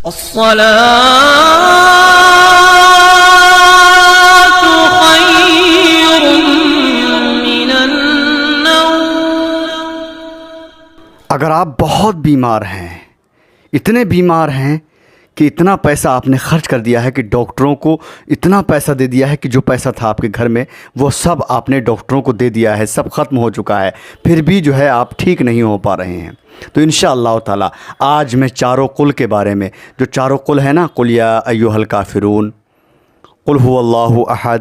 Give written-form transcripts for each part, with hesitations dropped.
الصلاة خير من النوم۔ اگر آپ بہت بیمار ہیں، اتنے بیمار ہیں کہ اتنا پیسہ آپ نے خرچ کر دیا ہے کہ ڈاکٹروں کو اتنا پیسہ دے دیا ہے کہ جو پیسہ تھا آپ کے گھر میں وہ سب آپ نے ڈاکٹروں کو دے دیا ہے، سب ختم ہو چکا ہے، پھر بھی جو ہے آپ ٹھیک نہیں ہو پا رہے ہیں، تو انشاءاللہ تعالی آج میں چاروں قل کے بارے میں، جو چاروں قل ہے نا، قل یا ایھا الکافرون، قل هو اللہ احد،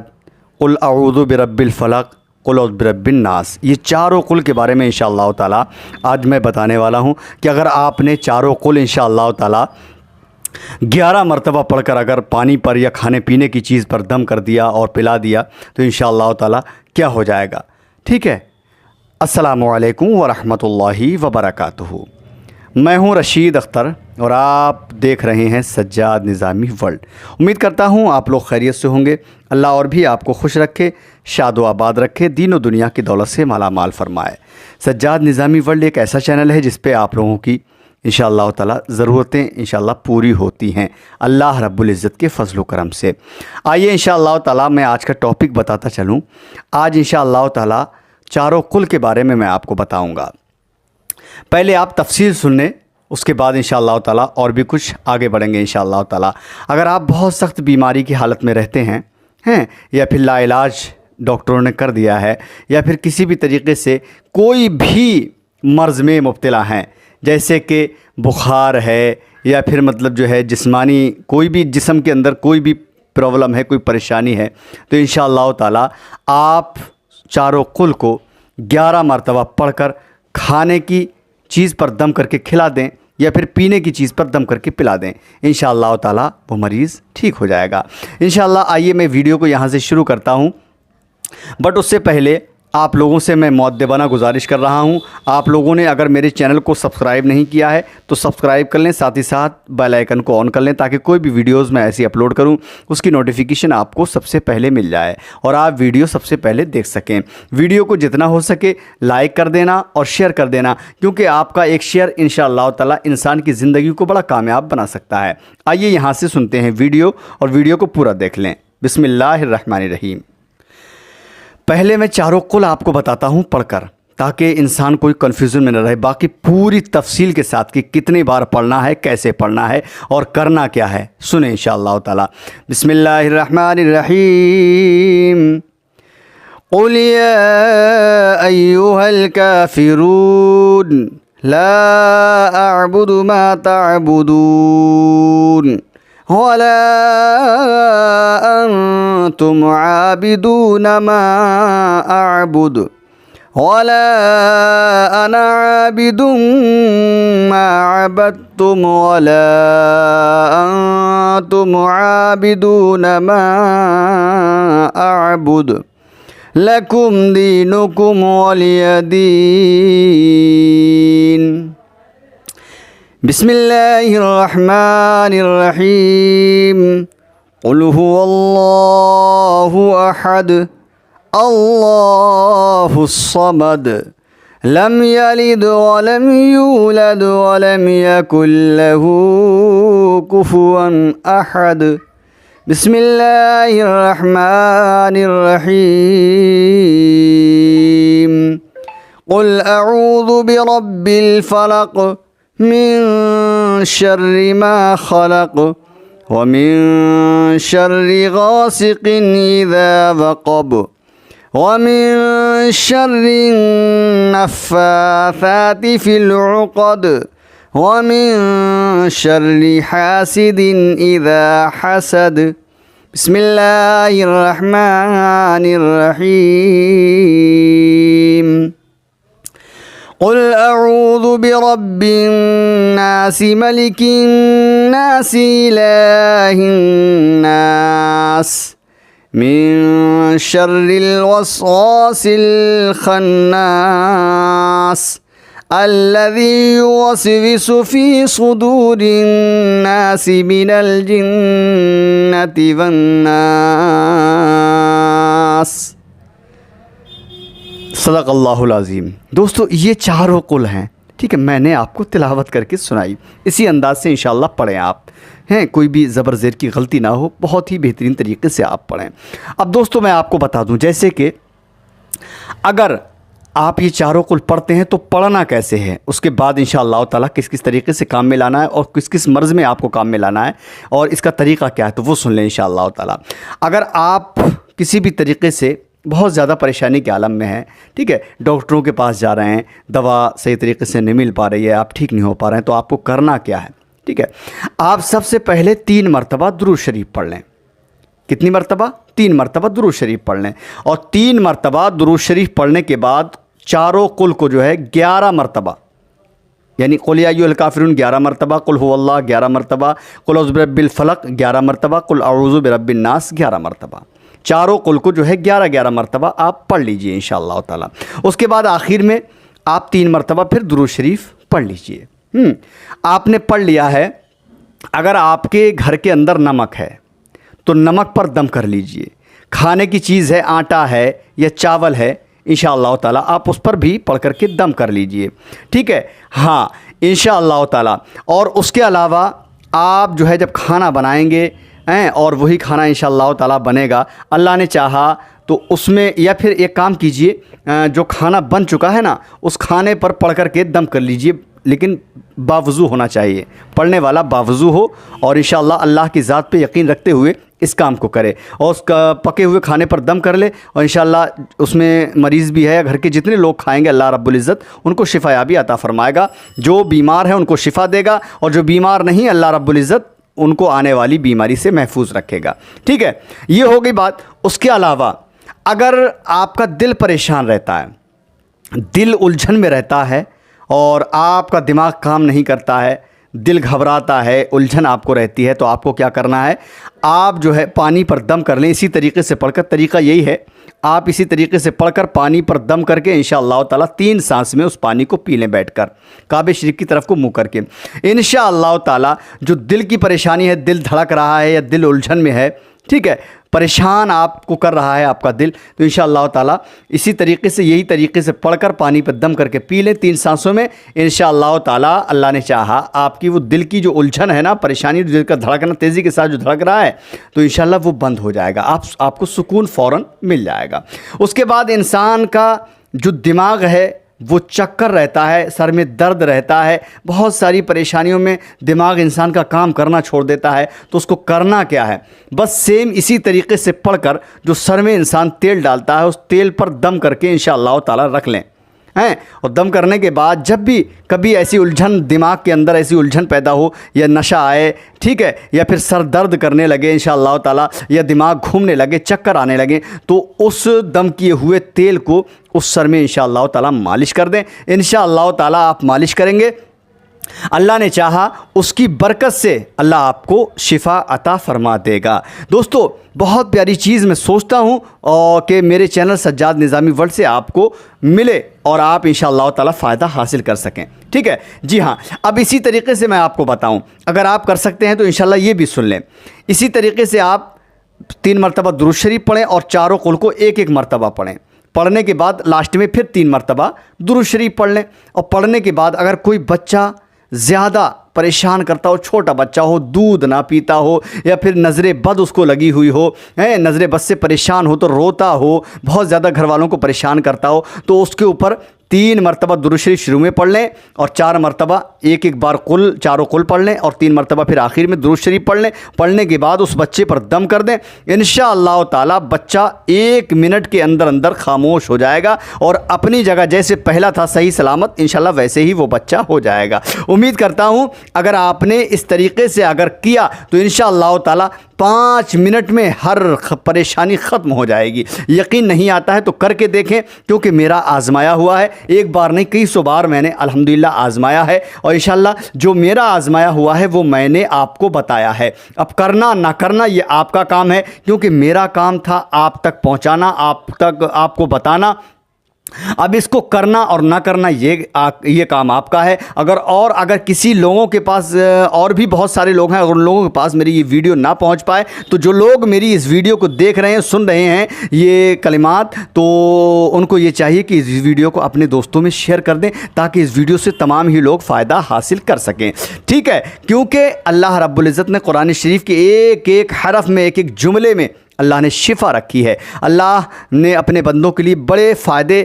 قل اعوذ برب الفلق، قل اعوذ برب الناس، یہ چاروں قل کے بارے میں انشاءاللہ تعالی آج میں بتانے والا ہوں کہ اگر آپ نے چاروں قل انشاءاللہ تعالی 11 مرتبہ پڑھ کر اگر پانی پر یا کھانے پینے کی چیز پر دم کر دیا اور پلا دیا تو انشاءاللہ تعالی کیا ہو جائے گا، ٹھیک ہے۔ السلام علیکم ورحمۃ اللہ وبرکاتہ، میں ہوں رشید اختر اور آپ دیکھ رہے ہیں سجاد نظامی ورلڈ۔ امید کرتا ہوں آپ لوگ خیریت سے ہوں گے، اللہ اور بھی آپ کو خوش رکھے، شاد و آباد رکھے، دین و دنیا کی دولت سے مالا مال فرمائے۔ سجاد نظامی ورلڈ ایک ایسا چینل ہے جس پہ آپ لوگوں کی انشاءاللہ تعالی ضرورتیں انشاءاللہ پوری ہوتی ہیں اللہ رب العزت کے فضل و کرم سے۔ آئیے انشاءاللہ تعالی میں آج کا ٹاپک بتاتا چلوں۔ آج انشاءاللہ تعالی چاروں قل کے بارے میں آپ کو بتاؤں گا۔ پہلے آپ تفصیل سن لیں، اس کے بعد انشاءاللہ تعالی اور بھی کچھ آگے بڑھیں گے انشاءاللہ تعالی۔ اگر آپ بہت سخت بیماری کی حالت میں رہتے ہیں یا پھر لا علاج ڈاکٹروں نے کر دیا ہے، یا پھر کسی بھی طریقے سے کوئی بھی مرض میں مبتلا ہیں، جیسے کہ بخار ہے یا پھر مطلب جو ہے جسمانی کوئی بھی جسم کے اندر کوئی بھی پرابلم ہے، کوئی پریشانی ہے، تو انشاءاللہ تعالی آپ چاروں قل کو 11 مرتبہ پڑھ کر کھانے کی چیز پر دم کر کے کھلا دیں یا پھر پینے کی چیز پر دم کر کے پلا دیں، انشاءاللہ تعالی وہ مریض ٹھیک ہو جائے گا انشاءاللہ۔ آئیے میں ویڈیو کو یہاں سے شروع کرتا ہوں، بٹ اس سے پہلے آپ لوگوں سے میں مؤدبانہ گزارش کر رہا ہوں، آپ لوگوں نے اگر میرے چینل کو سبسکرائب نہیں کیا ہے تو سبسکرائب کر لیں، ساتھ ہی ساتھ بیل آئیکن کو آن کر لیں تاکہ کوئی بھی ویڈیوز میں ایسی اپلوڈ کروں اس کی نوٹیفیکیشن آپ کو سب سے پہلے مل جائے اور آپ ویڈیو سب سے پہلے دیکھ سکیں۔ ویڈیو کو جتنا ہو سکے لائک کر دینا اور شیئر کر دینا، کیونکہ آپ کا ایک شیئر انشاءاللہ تعالی انسان کی زندگی کو بڑا کامیاب بنا سکتا ہے۔ آئیے یہاں سے سنتے ہیں ویڈیو اور ویڈیو کو پورا دیکھ لیں۔ بسم اللہ الرحمن الرحیم۔ پہلے میں چاروں قل آپ کو بتاتا ہوں پڑھ کر تاکہ انسان کوئی کنفیوژن میں نہ رہے، باقی پوری تفصیل کے ساتھ کہ کتنی بار پڑھنا ہے، کیسے پڑھنا ہے اور کرنا کیا ہے، سنیں انشاءاللہ تعالی۔ بسم اللہ الرحمن الرحیم۔ قل یا ایھا الکافرون لا اعبد ما تعبدون ولا انتم عابدون ما اعبد ولا انا عابد ما عبدتم ولا انتم عابدون ما اعبد لکم دینکم ولی دین۔ بسم اللہ الرحمن الرحیم۔ قل هو اللہ احد اللہ الصمد لم یلد ولم یولد ولم یکن له کفوا احد۔ بسم اللہ الرحمن الرحیم۔ قل اعوذ برب الفلق من شر ما خلق ومن شر غاسق اذا وقب ومن شر النفاثات في العقد ومن شر حاسد اذا حسد۔ بسم اللہ الرحمن الرحیم۔ قل اعوذ برب الناس ملک الناس الہ الناس من شر الوسواس الخناس الذي يوسوس في صدور الناس من الجنة والناس۔ صدق اللہ العظیم۔ دوستو یہ چاروں قل ہیں، ٹھیک ہے، میں نے آپ کو تلاوت کر کے سنائی، اسی انداز سے انشاءاللہ پڑھیں آپ، ہیں, کوئی بھی زبر زیر کی غلطی نہ ہو, بہت ہی بہترین طریقے سے آپ پڑھیں. اب دوستو میں آپ کو بتا دوں, جیسے کہ اگر آپ یہ چاروں قل پڑھتے ہیں تو پڑھنا کیسے ہے, اس کے بعد انشاءاللہ تعالیٰ کس کس طریقے سے کام میں لانا ہے اور کس کس مرض میں آپ کو کام میں لانا ہے اور اس کا طریقہ کیا ہے, تو وہ سن لیں انشاءاللہ تعالیٰ. اگر آپ کسی بھی طریقے سے بہت زیادہ پریشانی کے عالم میں ہیں, ٹھیک ہے, ڈاکٹروں کے پاس جا رہے ہیں, دوا صحیح طریقے سے نہیں مل پا رہی ہے, آپ ٹھیک نہیں ہو پا رہے ہیں, تو آپ کو کرنا کیا ہے, ٹھیک ہے, آپ سب سے پہلے 3 مرتبہ درود شریف پڑھ لیں. کتنی مرتبہ؟ 3 مرتبہ درود شریف پڑھ لیں. اور 3 مرتبہ درود شریف پڑھنے کے بعد چاروں قل کو جو ہے 11 مرتبہ, یعنی قل یا ایھا الکافرون 11 مرتبہ, قل هو اللہ 11 مرتبہ, قل اعوذ برب الفلق 11 مرتبہ, قل اعوذ برب الناس 11 مرتبہ, چاروں قل کو جو ہے 11 مرتبہ آپ پڑھ لیجئے انشاءاللہ تعالیٰ. اس کے بعد آخر میں آپ 3 مرتبہ پھر درود شریف پڑھ لیجئے. آپ نے پڑھ لیا ہے. اگر آپ کے گھر کے اندر نمک ہے تو نمک پر دم کر لیجئے. کھانے کی چیز ہے, آٹا ہے یا چاول ہے, انشاءاللہ تعالیٰ آپ اس پر بھی پڑھ کر کے دم کر لیجئے, ٹھیک ہے. ہاں انشاءاللہ تعالیٰ. اور اس کے علاوہ آپ جو ہے جب کھانا بنائیں گے اور وہی کھانا انشاءاللہ تعالیٰ بنے گا, اللہ نے چاہا تو اس میں, یا پھر ایک کام کیجئے, جو کھانا بن چکا ہے نا اس کھانے پر پڑھ کر کے دم کر لیجئے, لیکن باوضو ہونا چاہیے, پڑھنے والا باوضو ہو اور انشاءاللہ اللہ کی ذات پہ یقین رکھتے ہوئے اس کام کو کرے, اور اس کا پکے ہوئے کھانے پر دم کر لے. اور انشاءاللہ اس میں مریض بھی ہے, گھر کے جتنے لوگ کھائیں گے اللہ رب العزت ان کو شفا یابی عطا فرمائے گا. جو بیمار ہیں ان کو شفا دے گا, اور جو بیمار نہیں اللہ رب العزت ان کو آنے والی بیماری سے محفوظ رکھے گا, ٹھیک ہے. یہ ہو گئی بات. اس کے علاوہ اگر آپ کا دل پریشان رہتا ہے, دل الجھن میں رہتا ہے اور آپ کا دماغ کام نہیں کرتا ہے, دل گھبراتا ہے, الجھن آپ کو رہتی ہے, تو آپ کو کیا کرنا ہے, آپ جو ہے پانی پر دم کر لیں. اسی طریقے سے پڑھ کر, طریقہ یہی ہے, آپ اسی طریقے سے پڑھ کر پانی پر دم کر کے انشاءاللہ تعالیٰ 3 سانس میں اس پانی کو پی لیں بیٹھ کر, کعبہ شریف کی طرف کو منہ کر کے. انشاءاللہ تعالیٰ جو دل کی پریشانی ہے, دل دھڑک رہا ہے یا دل الجھن میں ہے, ٹھیک ہے, پریشان آپ کو کر رہا ہے آپ کا دل, تو انشاءاللہ تعالیٰ اسی طریقے سے, یہی طریقے سے پڑھ کر پانی پر دم کر کے پی لیں 3 سانسوں میں. انشاءاللہ تعالیٰ اللہ نے چاہا آپ کی وہ دل کی جو الجھن ہے نا, پریشانی, دل کا دھڑکنا تیزی کے ساتھ جو دھڑک رہا ہے, تو انشاءاللہ وہ بند ہو جائے گا, آپ کو سکون فوراً مل جائے گا. اس کے بعد انسان کا جو دماغ ہے وہ چکر رہتا ہے, سر میں درد رہتا ہے, بہت ساری پریشانیوں میں دماغ انسان کا کام کرنا چھوڑ دیتا ہے, تو اس کو کرنا کیا ہے, بس سیم اسی طریقے سے پڑھ کر جو سر میں انسان تیل ڈالتا ہے اس تیل پر دم کر کے انشاءاللہ تعالیٰ رکھ لیں. اور دم کرنے کے بعد جب بھی کبھی ایسی الجھن, دماغ کے اندر ایسی الجھن پیدا ہو, یا نشہ آئے, ٹھیک ہے, یا پھر سر درد کرنے لگے انشاءاللہ تعالیٰ, یا دماغ گھومنے لگے, چکر آنے لگے, تو اس دم کیے ہوئے تیل کو اس سر میں انشاءاللہ تعالیٰ مالش کر دیں. انشاءاللہ تعالیٰ آپ مالش کریں گے, اللہ نے چاہا اس کی برکت سے اللہ آپ کو شفا عطا فرما دے گا. دوستو بہت پیاری چیز میں سوچتا ہوں کہ میرے چینل سجاد نظامی ورلڈ سے آپ کو ملے اور آپ انشاءاللہ تعالیٰ فائدہ حاصل کر سکیں, ٹھیک ہے. جی ہاں, اب اسی طریقے سے میں آپ کو بتاؤں, اگر آپ کر سکتے ہیں تو انشاءاللہ یہ بھی سن لیں. اسی طریقے سے آپ 3 مرتبہ درود شریف پڑھیں اور چاروں قل کو 1 مرتبہ پڑھیں. پڑھنے کے بعد لاسٹ میں پھر 3 مرتبہ درود شریف پڑھ لیں. اور پڑھنے کے بعد اگر کوئی بچہ زیادہ پریشان کرتا ہو, چھوٹا بچہ ہو, دودھ نہ پیتا ہو, یا پھر نظر بد اس کو لگی ہوئی ہو, نظر بد سے پریشان ہو, تو روتا ہو, بہت زیادہ گھر والوں کو پریشان کرتا ہو, تو اس کے اوپر 3 مرتبہ درود شریف شروع میں پڑھ لیں اور 4 مرتبہ ایک بار قل, چاروں قل پڑھ لیں, اور 3 مرتبہ پھر آخر میں درود شریف پڑھ لیں. پڑھنے کے بعد اس بچے پر دم کر دیں. انشاءاللہ تعالیٰ بچہ 1 منٹ کے اندر اندر خاموش ہو جائے گا اور اپنی جگہ جیسے پہلا تھا صحیح سلامت, انشاءاللہ ویسے ہی وہ بچہ ہو جائے گا. امید کرتا ہوں اگر آپ نے اس طریقے سے اگر کیا تو انشاءاللہ تعالیٰ 5 منٹ میں ہر پریشانی ختم ہو جائے گی. یقین نہیں آتا ہے تو کر کے دیکھیں, کیونکہ میرا آزمایا ہوا ہے, ایک بار نہیں کئی سو بار میں نے الحمدللہ آزمایا ہے, اور انشاءاللہ جو میرا آزمایا ہوا ہے وہ میں نے آپ کو بتایا ہے. اب کرنا نہ کرنا یہ آپ کا کام ہے, کیونکہ میرا کام تھا آپ تک پہنچانا, آپ کو بتانا اب اس کو کرنا اور نہ کرنا یہ کام آپ کا ہے۔ اگر کسی لوگوں کے پاس اور بھی بہت سارے لوگ ہیں، اگر ان لوگوں کے پاس میری یہ ویڈیو نہ پہنچ پائے تو جو لوگ میری اس ویڈیو کو دیکھ رہے ہیں، سن رہے ہیں یہ کلمات، تو ان کو یہ چاہیے کہ اس ویڈیو کو اپنے دوستوں میں شیئر کر دیں تاکہ اس ویڈیو سے تمام ہی لوگ فائدہ حاصل کر سکیں، ٹھیک ہے؟ کیونکہ اللہ رب العزت نے قرآن شریف کے ایک ایک حرف میں، ایک ایک جملے میں اللہ نے شفا رکھی ہے۔ اللہ نے اپنے بندوں کے لیے بڑے فائدے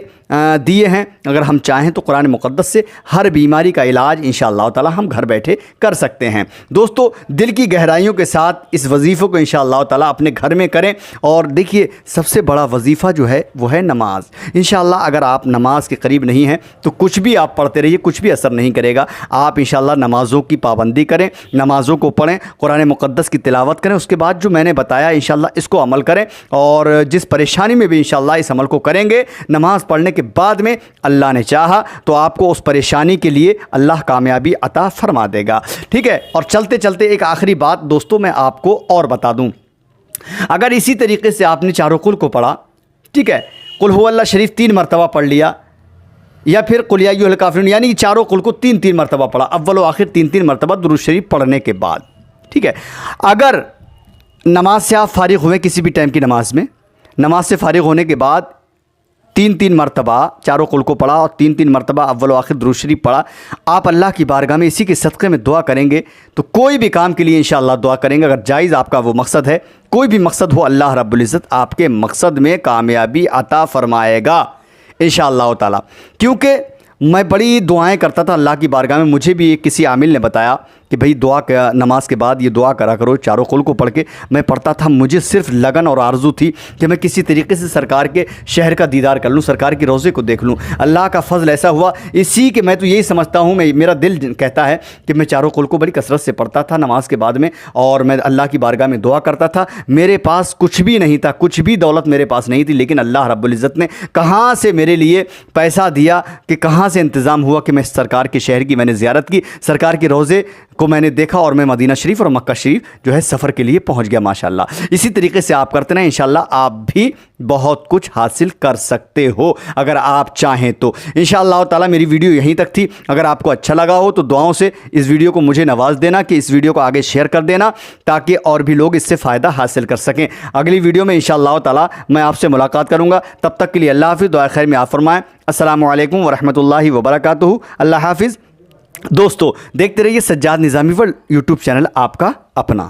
دیے ہیں۔ اگر ہم چاہیں تو قرآن مقدس سے ہر بیماری کا علاج انشاءاللہ تعالی ہم گھر بیٹھے کر سکتے ہیں۔ دوستو، دل کی گہرائیوں کے ساتھ اس وظیفے کو انشاءاللہ تعالی اپنے گھر میں کریں، اور دیکھیے سب سے بڑا وظیفہ جو ہے وہ ہے نماز۔ انشاءاللہ اگر آپ نماز کے قریب نہیں ہیں تو کچھ بھی آپ پڑھتے رہیے، کچھ بھی اثر نہیں کرے گا۔ آپ انشاءاللہ نمازوں کی پابندی کریں، نمازوں کو پڑھیں، قرآن مقدس کی تلاوت کریں، اس کے بعد جو میں نے بتایا انشاءاللہ اس کو عمل کریں، اور جس پریشانی میں بھی انشاءاللہ اس عمل کو کریں گے، نماز پڑھنے کے بعد میں اللہ نے چاہا تو آپ کو اس پریشانی کے لیے اللہ کامیابی عطا فرما دے گا، ٹھیک ہے؟ اور چلتے چلتے ایک آخری بات دوستو میں آپ کو اور بتا دوں، اگر اسی طریقے سے آپ نے چاروں قل کو پڑھا، ٹھیک ہے، قل هو اللہ شریف 3 مرتبہ پڑھ لیا، یا پھر قل یا ایھا الکافرون، یعنی چاروں قل کو 3 مرتبہ پڑھا، اول و آخر 3 مرتبہ درود شریف پڑھنے کے بعد، ٹھیک ہے؟ اگر نماز سے آپ فارغ ہوئے، کسی بھی ٹائم کی نماز میں، نماز سے فارغ ہونے کے بعد 3 مرتبہ چاروں قل کو پڑھا اور 3 مرتبہ اول و آخر درود شریف پڑھا، آپ اللہ کی بارگاہ میں اسی کے صدقے میں دعا کریں گے، تو کوئی بھی کام کے لیے انشاءاللہ دعا کریں گے، اگر جائز آپ کا وہ مقصد ہے، کوئی بھی مقصد ہو، اللہ رب العزت آپ کے مقصد میں کامیابی عطا فرمائے گا انشاءاللہ تعالی۔ کیونکہ میں بڑی دعائیں کرتا تھا اللہ کی بارگاہ میں، مجھے بھی کسی عامل نے بتایا کہ بھئی نماز کے بعد یہ دعا کرا کرو، چاروں قل کو پڑھ کے۔ میں پڑھتا تھا، مجھے صرف لگن اور آرزو تھی کہ میں کسی طریقے سے سرکار کے شہر کا دیدار کر لوں، سرکار کی روضے کو دیکھ لوں۔ اللہ کا فضل ایسا ہوا، اسی کہ میں تو یہی سمجھتا ہوں، میرا دل کہتا ہے کہ میں چاروں قل کو بڑی کثرت سے پڑھتا تھا نماز کے بعد میں، اور میں اللہ کی بارگاہ میں دعا کرتا تھا۔ میرے پاس کچھ بھی نہیں تھا، کچھ بھی دولت میرے پاس نہیں تھی، لیکن اللہ رب العزت نے کہاں سے میرے لیے پیسہ دیا، کہ کہاں سے انتظام ہوا کہ میں سرکار کے شہر کی میں نے زیارت کی، سرکار کے روضے کو میں نے دیکھا، اور میں مدینہ شریف اور مکہ شریف جو ہے سفر کے لیے پہنچ گیا ماشاءاللہ۔ اسی طریقے سے آپ کرتے رہیں، انشاءاللہ آپ بھی بہت کچھ حاصل کر سکتے ہو اگر آپ چاہیں تو۔ انشاءاللہ تعالی میری ویڈیو یہیں تک تھی، اگر آپ کو اچھا لگا ہو تو دعاؤں سے اس ویڈیو کو مجھے نواز دینا، کہ اس ویڈیو کو آگے شیئر کر دینا تاکہ اور بھی لوگ اس سے فائدہ حاصل کر سکیں۔ اگلی ویڈیو میں انشاءاللہ تعالی میں آپ سے ملاقات کروں گا، تب تک کے لیے اللہ حافظ، دعا خیر میں آپ فرمائیں۔ السلام علیکم ورحمۃ اللہ وبرکاتہ، اللہ حافظ۔ دوستو دیکھتے رہیے سجاد نظامی ورلڈ یوٹیوب چینل آپ کا اپنا۔